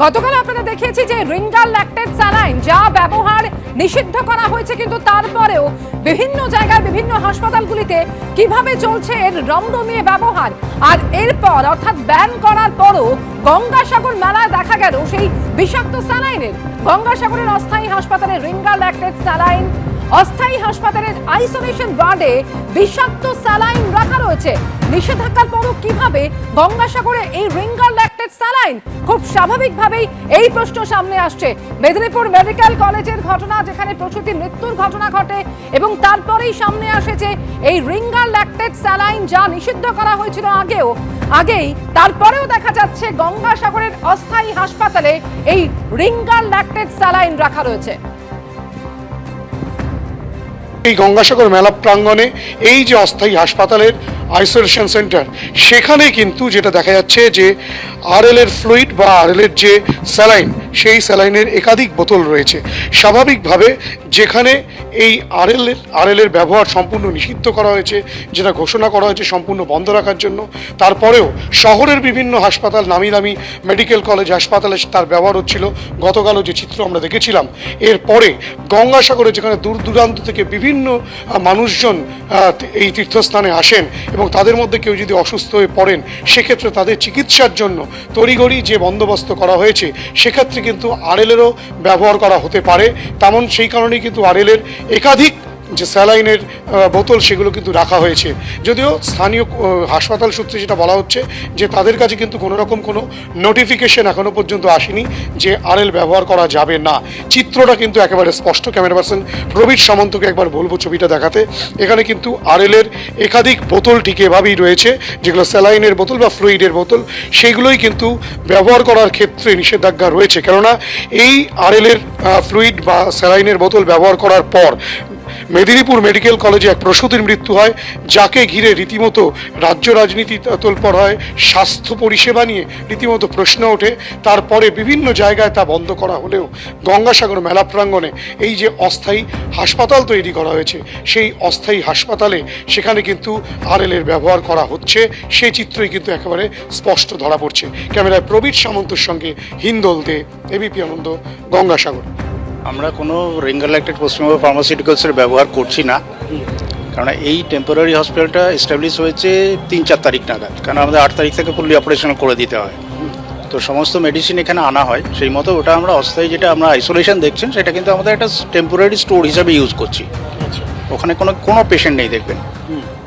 গতকাল আপনাদের দেখিয়েছি যে রিঙ্গাল ল্যাকটেড স্যালাইন যা ব্যবহার নিষিদ্ধ করা হয়েছে, কিন্তু তারপরেও বিভিন্ন জায়গায় বিভিন্ন হাসপাতালগুলিতে কিভাবে চলছে এর রমরমিয়ে ব্যবহার। আর এরপর অর্থাৎ ব্যান করার পরও গঙ্গাসাগর মেলায় দেখা গেল সেই বিষাক্ত স্যালাইনের। গঙ্গাসাগরের অস্থায়ী হাসপাতালে রিঙ্গাল ল্যাকটেড স্যালাইন, অস্থায়ী হাসপাতালের আইসোলেশন ওয়ার্ডে বিষাক্ত স্যালাইন রাখা রয়েছে। নিষেধাজ্ঞার পরও কিভাবে গঙ্গাসাগরে এই রিঙ্গাল ল্যাকটেড স্যালাইন? খুব স্বাভাবিকভাবেই এই প্রশ্ন সামনে আসছে। মেদিনীপুর মেডিকেল কলেজের ঘটনা, যেখানে প্রসূতি মৃত্যুর ঘটনা ঘটে এবং তারপরেই সামনে আসে যে এই রিঙ্গাল ল্যাকটেড স্যালাইন যা নিষিদ্ধ করা হয়েছিল আগেই তারপরেও দেখা যাচ্ছে গঙ্গাসাগরের অস্থায়ী হাসপাতালে এই রিঙ্গাল ল্যাকটেড স্যালাইন রাখা রয়েছে। এই গঙ্গাসাগর মেলা প্রাঙ্গণে এই যে অস্থায়ী হাসপাতালের আইসোলেশন সেন্টার, সেখানে কিন্তু যেটা দেখা যাচ্ছে যে আরএল এর ফ্লুইড বা আরএল এর যে স্যালাইন, সেই স্যালাইনের একাধিক বোতল রয়েছে। স্বাভাবিকভাবে যেখানে এই আরএল এর ব্যবহার সম্পূর্ণ নিষিদ্ধ করা হয়েছে, যেটা ঘোষণা করা হয়েছে সম্পূর্ণ বন্ধ রাখার জন্য, তারপরেও শহরের বিভিন্ন হাসপাতাল, নামি দামি মেডিকেল কলেজ হাসপাতালে তার ব্যবহার হচ্ছিল। গতকালও যে চিত্র আমরা দেখেছিলাম, এরপরে গঙ্গাসাগরে যেখানে দূর দূরান্ত থেকে বিভিন্ন মানুষজন এই তীর্থস্থানে আসেন এবং তাদের মধ্যে কেউ যদি অসুস্থ হয়ে পড়েন, সেক্ষেত্রে তাদের চিকিৎসার জন্য তড়িঘড়ি যে বন্দোবস্ত করা হয়েছে, সেক্ষেত্রে কিন্তু আরএলেরও ব্যবহার করা হতে পারে। তেমন সেই কারণেই কিন্তু আরএলের একাধিক যে স্যালাইনের বোতল, সেগুলো কিন্তু রাখা হয়েছে। যদিও স্থানীয় হাসপাতাল সূত্রে যেটা বলা হচ্ছে যে তাদের কাছে কিন্তু কোনো রকম কোনো নোটিফিকেশন এখনও পর্যন্ত আসেনি যে আরএল ব্যবহার করা যাবে না। চিত্রটা কিন্তু একেবারে স্পষ্ট। ক্যামেরা পার্সন প্রবীর সামন্তকে একবার বলবো ছবিটা দেখাতে। এখানে কিন্তু আরএলের একাধিক বোতল ঠিক এভাবেই রয়েছে, যেগুলো স্যালাইনের বোতল বা ফ্লুইডের বোতল, সেইগুলোই কিন্তু ব্যবহার করার ক্ষেত্রে নিষেধাজ্ঞা রয়েছে। কেননা এই আরএলের ফ্লুইড বা স্যালাইনের বোতল ব্যবহার করার পর মেদিনীপুর মেডিকেল কলেজে এক প্রসূতির মৃত্যু হয়, যাকে ঘিরে রীতিমতো রাজ্য রাজনীতি তোলপাড় হয়, স্বাস্থ্য পরিষেবা নিয়ে রীতিমতো প্রশ্ন ওঠে। তারপরে বিভিন্ন জায়গায় তা বন্ধ করা হলেও গঙ্গাসাগর মেলা প্রাঙ্গণে এই যে অস্থায়ী হাসপাতাল তৈরি করা হয়েছে, সেই অস্থায়ী হাসপাতালে সেখানে কিন্তু আরএল এর ব্যবহার করা হচ্ছে, সেই চিত্রই কিন্তু একেবারে স্পষ্ট ধরা পড়ছে। ক্যামেরায় প্রবীর সামন্তর সঙ্গে হিন্দল দে, এবিপি আনন্দ, গঙ্গাসাগর। আমরা কোনো রিঙ্গাল ল্যাকটেড পশ্চিমবঙ্গ ফার্মাসিউটিক্যালসের ব্যবহার করছি না, কারণ এই টেম্পোরারি হসপিটালটা এস্টাবলিশ হয়েছে 3-4 তারিখ নাগাদ। কারণ আমাদের 8 তারিখ থেকে ফুললি অপারেশনাল করে দিতে হয়, তো সমস্ত মেডিসিন এখানে আনা হয়। সেই মতো ওটা আমরা অস্থায়ী, যেটা আমরা আইসোলেশন দেখছেন, সেটা কিন্তু আমাদের একটা টেম্পোরারি স্টোর হিসাবে ইউজ করছি। ওখানে কোনো পেশেন্ট নেই, দেখবেন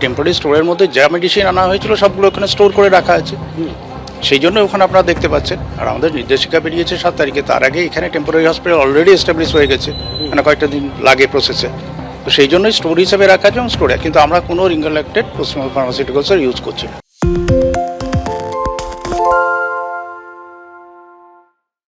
টেম্পোরারি স্টোরের মধ্যে যা মেডিসিন আনা হয়েছিল সবগুলো ওখানে স্টোর করে রাখা আছে। সেই জন্য ওখানে আপনারা দেখতে পাচ্ছেন। আর আমাদের নির্দেশিকা বেরিয়েছে 7 তারিখে, তার আগে এখানে টেম্পোরারি হসপিটাল অলরেডি এস্টাবলিশ হয়ে গেছে, মানে কয়েকটা দিন লাগে প্রসেসে। তো সেই জন্যই স্টোর হিসেবে রাখা আছে এবং স্টোরে, কিন্তু আমরা কোনো রিঙ্গাল ল্যাকটেড পশ্চিমবঙ্গ ফার্মাসিউটিক্যালসের ইউজ করছি না।